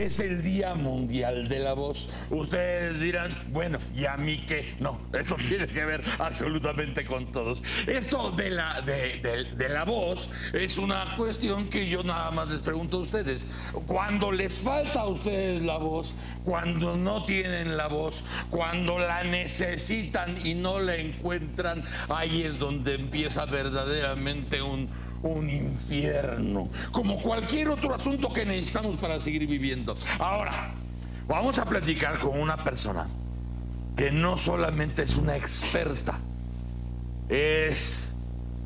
es el Día Mundial de la Voz. Ustedes dirán, bueno, ¿y a mí qué? No, esto tiene que ver absolutamente con todos. Esto de la voz es una cuestión que yo nada más les pregunto a ustedes. Cuando les falta a ustedes la voz, cuando no tienen la voz, cuando la necesitan y no la encuentran, ahí es donde empieza verdaderamente un infierno, como cualquier otro asunto que necesitamos para seguir viviendo. Ahora, vamos a platicar con una persona que no solamente es una experta, es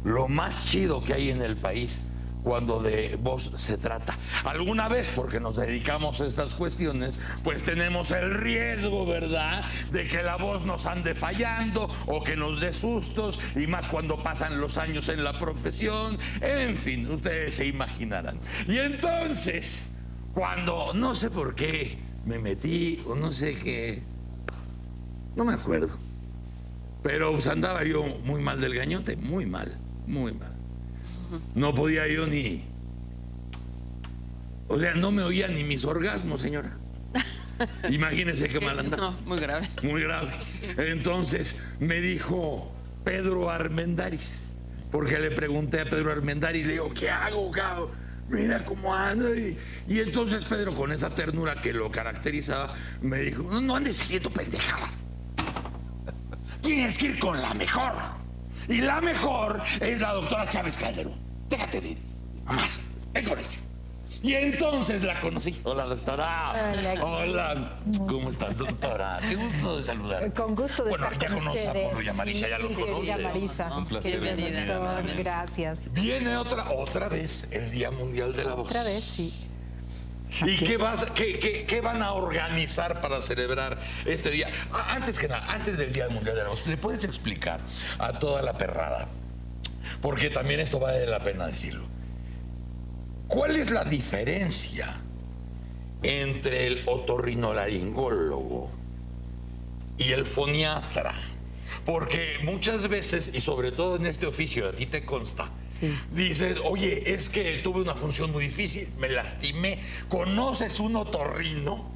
lo más chido que hay en el país cuando de voz se trata. Alguna vez, porque nos dedicamos a estas cuestiones, pues tenemos el riesgo, ¿verdad?, de que la voz nos ande fallando o que nos dé sustos, y más cuando pasan los años en la profesión. En fin, ustedes se imaginarán. Y entonces, cuando no sé por qué me metí o no sé qué, no me acuerdo, pero pues andaba yo muy mal del gañote, muy mal, muy mal. No podía yo ni... O sea, no me oía ni mis orgasmos, señora. Imagínese qué mal andaba. No, muy grave. Muy grave. Entonces me dijo Pedro Armendáriz, porque le pregunté a Pedro Armendáriz, le digo, ¿qué hago, cabrón? Mira cómo anda. Y entonces Pedro, con esa ternura que lo caracterizaba, me dijo, no andes haciendo pendejadas. Tienes que ir con la mejor. Y la mejor es la doctora Chávez Calderón. Déjate de ir. Más, ven con ella. Y entonces la conocí. Hola, doctora. Hola. Hola. ¿Cómo estás, doctora? Qué gusto de saludar. Con gusto de estar con conoce a ustedes. Doña Marisa, ya los conoce. Querida Marisa. Un placer. Bienvenida. Doctor, gracias. Viene otra vez el Día Mundial de la Voz. Otra vez, sí. ¿Y qué van a organizar para celebrar este día? Antes que nada, antes del Día Mundial de la Voz, ¿le puedes explicar a toda la perrada? Porque también esto vale la pena decirlo. ¿Cuál es la diferencia entre el otorrinolaringólogo y el foniatra? Porque muchas veces, y sobre todo en este oficio, a ti te consta, sí, dices, oye, es que tuve una función muy difícil, me lastimé, ¿conoces un otorrino?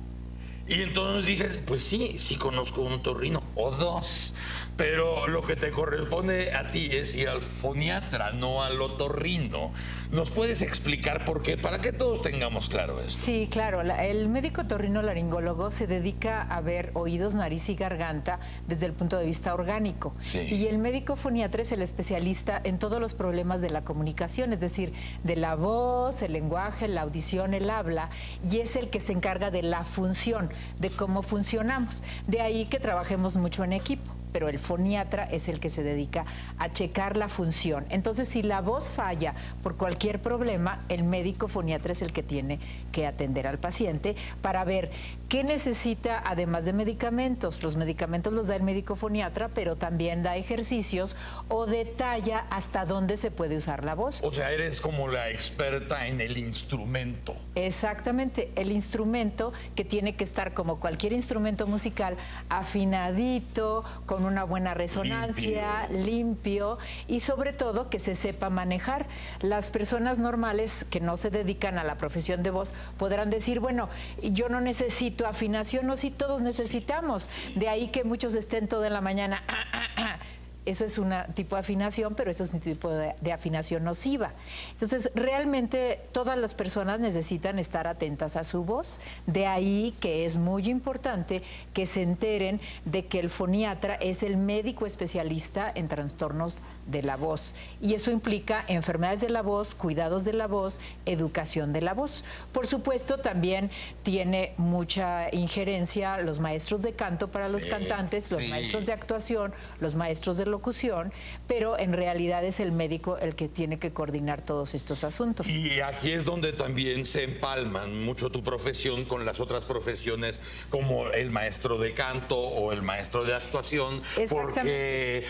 Y entonces dices, pues sí conozco un otorrino o dos, pero lo que te corresponde a ti es ir al foniatra, no al otorrino. ¿Nos puedes explicar por qué? Para que todos tengamos claro esto. Sí, claro. El médico otorrinolaringólogo se dedica a ver oídos, nariz y garganta desde el punto de vista orgánico. Sí. Y el médico foniatra es el especialista en todos los problemas de la comunicación, es decir, de la voz, el lenguaje, la audición, el habla, y es el que se encarga de la función, de cómo funcionamos. De ahí que trabajemos mucho en equipo. Pero el foniatra es el que se dedica a checar la función. Entonces, si la voz falla por cualquier problema, el médico foniatra es el que tiene que atender al paciente para ver qué necesita, además de medicamentos. Los medicamentos los da el médico foniatra, pero también da ejercicios o detalla hasta dónde se puede usar la voz. O sea, eres como la experta en el instrumento. Exactamente, el instrumento que tiene que estar como cualquier instrumento musical, afinadito, con una buena resonancia, limpio y sobre todo que se sepa manejar. Las personas normales que no se dedican a la profesión de voz podrán decir, bueno, yo no necesito afinación, no, sí todos necesitamos. De ahí que muchos estén toda la mañana, Eso es un tipo de afinación, pero eso es un tipo de afinación nociva. Entonces, realmente todas las personas necesitan estar atentas a su voz. De ahí que es muy importante que se enteren de que el foniatra es el médico especialista en trastornos de la voz. Y eso implica enfermedades de la voz, cuidados de la voz, educación de la voz. Por supuesto, también tiene mucha injerencia los maestros de canto para los cantantes, los maestros de actuación, los maestros de locución, pero en realidad es el médico el que tiene que coordinar todos estos asuntos. Y aquí es donde también se empalman mucho tu profesión con las otras profesiones, como el maestro de canto o el maestro de actuación, porque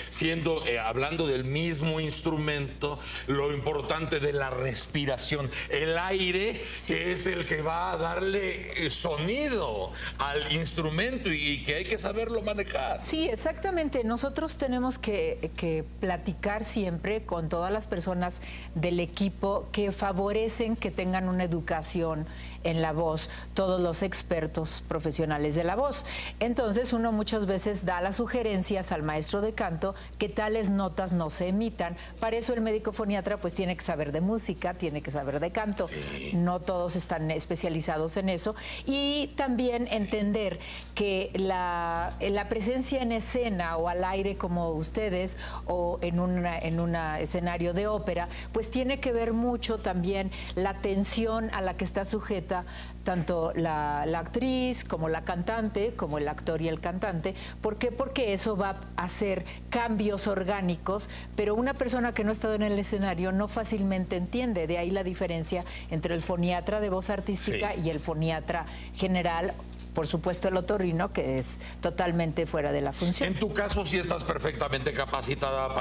hablando del mismo instrumento, lo importante de la respiración, el aire, que es el que va a darle sonido al instrumento y que hay que saberlo manejar. Sí, exactamente. Nosotros tenemos que que platicar siempre con todas las personas del equipo que favorecen que tengan una educación en la voz, todos los expertos profesionales de la voz. Entonces uno muchas veces da las sugerencias al maestro de canto que tales notas no se emitan. Para eso el médico foniatra pues tiene que saber de música, tiene que saber de canto. Sí. No todos están especializados en eso. Y también entender que la presencia en escena o al aire como ustedes o en un escenario de ópera, pues tiene que ver mucho también la atención a la que está sujeta tanto la actriz como la cantante, como el actor y el cantante. ¿Por qué? Porque eso va a hacer cambios orgánicos, pero una persona que no ha estado en el escenario no fácilmente entiende. De ahí la diferencia entre el foniatra de voz artística y el foniatra general. Por supuesto el otorrino, que es totalmente fuera de la función. En tu caso sí estás perfectamente capacitada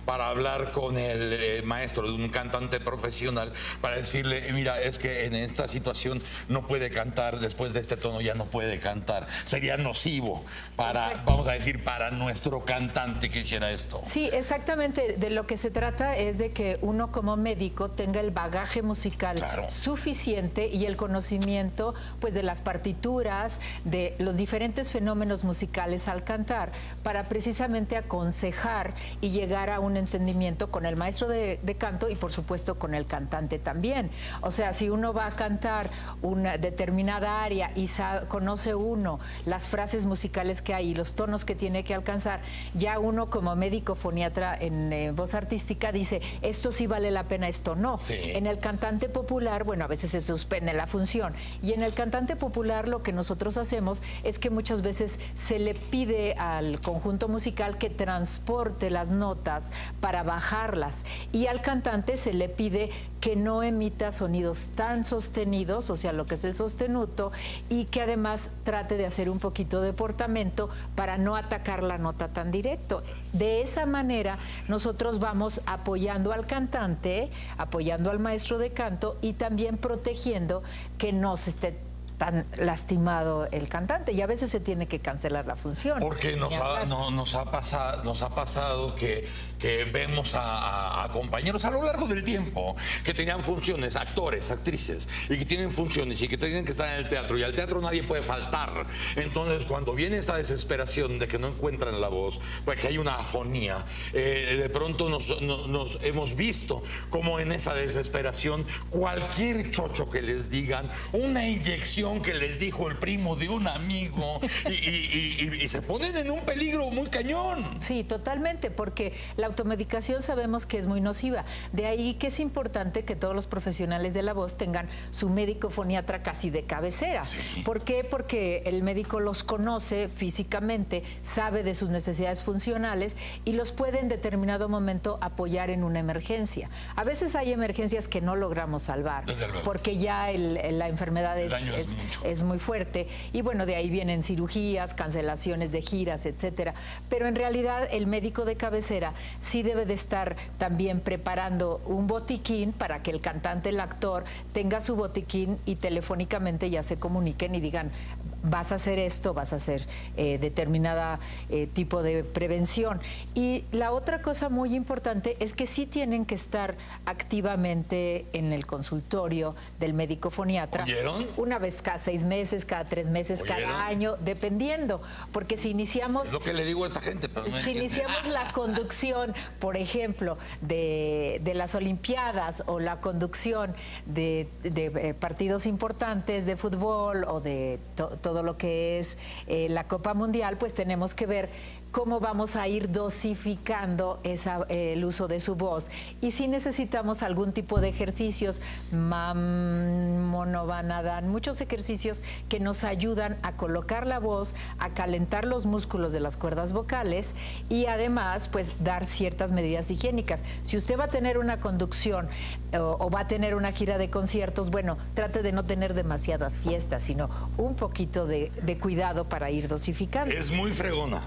para hablar con el maestro de un cantante profesional, para decirle, mira, es que en esta situación no puede cantar, después de este tono ya no puede cantar. Sería nocivo para, vamos a decir, para nuestro cantante que hiciera esto. Sí, exactamente. De lo que se trata es de que uno como médico tenga el bagaje musical suficiente y el conocimiento pues de las partituras, de los diferentes fenómenos musicales al cantar, para precisamente aconsejar y llegar a un entendimiento con el maestro de canto y por supuesto con el cantante también. O sea, si uno va a cantar una determinada área y conoce uno las frases musicales que hay y los tonos que tiene que alcanzar, ya uno como médico foniatra en voz artística dice, esto sí vale la pena, esto no. Sí. En el cantante popular, bueno, a veces se suspende la función, y en el cantante popular lo que nosotros hacemos es que muchas veces se le pide al conjunto musical que transporte las notas para bajarlas, y al cantante se le pide que no emita sonidos tan sostenidos, o sea, lo que es el sostenuto, y que además trate de hacer un poquito de portamento para no atacar la nota tan directo. De esa manera nosotros vamos apoyando al cantante, apoyando al maestro de canto y también protegiendo que no se esté tan lastimado el cantante, y a veces se tiene que cancelar la función. Porque nos ha pasado que vemos a compañeros a lo largo del tiempo que tenían funciones, actores, actrices, y que tienen funciones y que tienen que estar en el teatro, y al teatro nadie puede faltar. Entonces, cuando viene esta desesperación de que no encuentran la voz, pues que hay una afonía, de pronto nos hemos visto como en esa desesperación cualquier chocho que les digan, una inyección que les dijo el primo de un amigo, y se ponen en un peligro muy cañón. Sí, totalmente, porque la automedicación sabemos que es muy nociva. De ahí que es importante que todos los profesionales de la voz tengan su médico foniatra casi de cabecera. Sí. ¿Por qué? Porque el médico los conoce físicamente, sabe de sus necesidades funcionales y los puede en determinado momento apoyar en una emergencia. A veces hay emergencias que no logramos salvar, porque ya la enfermedad es muy fuerte, y bueno, de ahí vienen cirugías, cancelaciones de giras, etcétera. Pero en realidad el médico de cabecera sí debe de estar también preparando un botiquín para que el cantante, el actor, tenga su botiquín y telefónicamente ya se comuniquen y digan, vas a hacer esto, vas a hacer determinada tipo de prevención. Y la otra cosa muy importante es que sí tienen que estar activamente en el consultorio del médico foniatra. ¿Oyeron? Una vez cada 6 meses, cada 3 meses, ¿oyeron? Cada año, dependiendo. Porque si iniciamos... Es lo que le digo a esta gente, pero no si iniciamos la conducción, por ejemplo, de las Olimpiadas, o la conducción de partidos importantes de fútbol, o de todo lo que es la Copa Mundial, pues tenemos que ver cómo vamos a ir dosificando el uso de su voz. Y si necesitamos algún tipo de ejercicios, Monovanadán, muchos ejercicios que nos ayudan a colocar la voz, a calentar los músculos de las cuerdas vocales y además pues dar ciertas medidas higiénicas. Si usted va a tener una conducción o va a tener una gira de conciertos, bueno, trate de no tener demasiadas fiestas, sino un poquito de cuidado para ir dosificando. Es muy fregona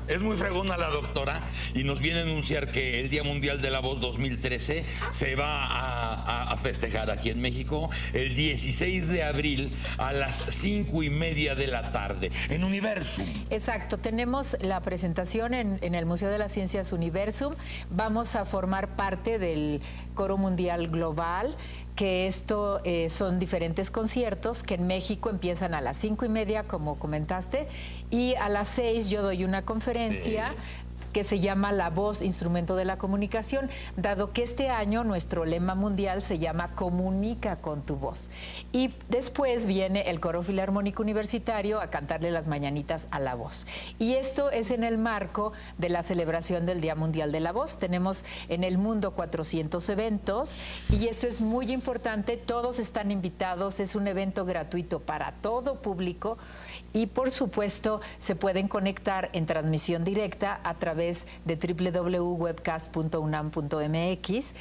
abona la doctora y nos viene a anunciar que el Día Mundial de la Voz 2013 se va a festejar aquí en México el 16 de abril a las 5:30 de la tarde en Universum. Exacto, tenemos la presentación en el Museo de las Ciencias Universum. Vamos a formar parte del Coro Mundial Global, que esto son diferentes conciertos que en México empiezan a las 5:30, como comentaste, y a las 6 yo doy una conferencia. Sí. Que se llama La Voz, Instrumento de la Comunicación, dado que este año nuestro lema mundial se llama Comunica con tu voz. Y después viene el Coro Filarmónico Universitario a cantarle las mañanitas a la voz. Y esto es en el marco de la celebración del Día Mundial de la Voz. Tenemos en el mundo 400 eventos y esto es muy importante. Todos están invitados, es un evento gratuito para todo público. Y por supuesto se pueden conectar en transmisión directa a través de www.webcast.unam.mx,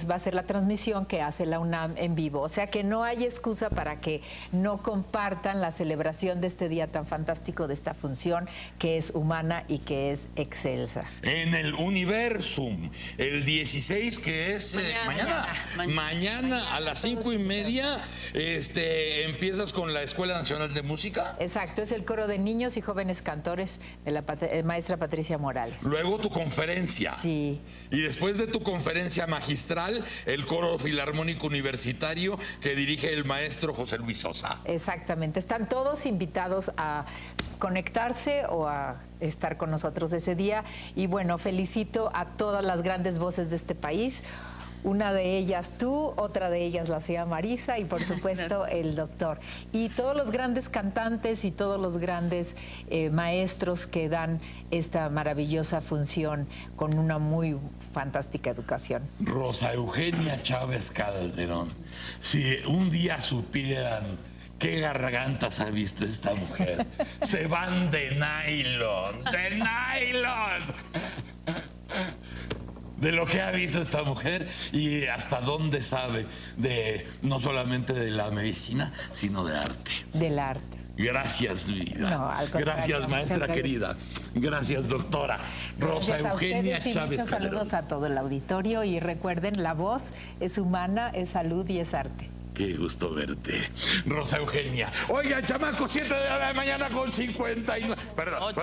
va a ser la transmisión que hace la UNAM en vivo. O sea que no hay excusa para que no compartan la celebración de este día tan fantástico, de esta función que es humana y que es excelsa. En el Universum, el 16, que es mañana a las 5:30, empiezas con la Escuela Nacional de Música. Exacto, es el coro de niños y jóvenes cantores de la maestra Patricia Morales. Luego tu conferencia. Sí. Y después de tu conferencia magistral, el Coro Filarmónico Universitario que dirige el maestro José Luis Sosa. Exactamente, están todos invitados a conectarse o a estar con nosotros ese día. Y bueno, felicito a todas las grandes voces de este país. Una de ellas tú, otra de ellas la señora Marisa y por supuesto el doctor. Y todos los grandes cantantes y todos los grandes maestros que dan esta maravillosa función con una muy fantástica educación. Rosa Eugenia Chávez Calderón, si un día supieran qué gargantas ha visto esta mujer, se van de nylon, de lo que ha visto esta mujer y hasta dónde sabe de no solamente de la medicina, sino de arte. Del arte. Gracias, vida. No, al contrario, gracias, maestra querida. Gracias, doctora. Rosa Eugenia Chávez muchos Calderón. Saludos a todo el auditorio y recuerden, la voz es humana, es salud y es arte. Qué gusto verte, Rosa Eugenia. Oigan, chamacos, 7 de la mañana con 59. Perdón.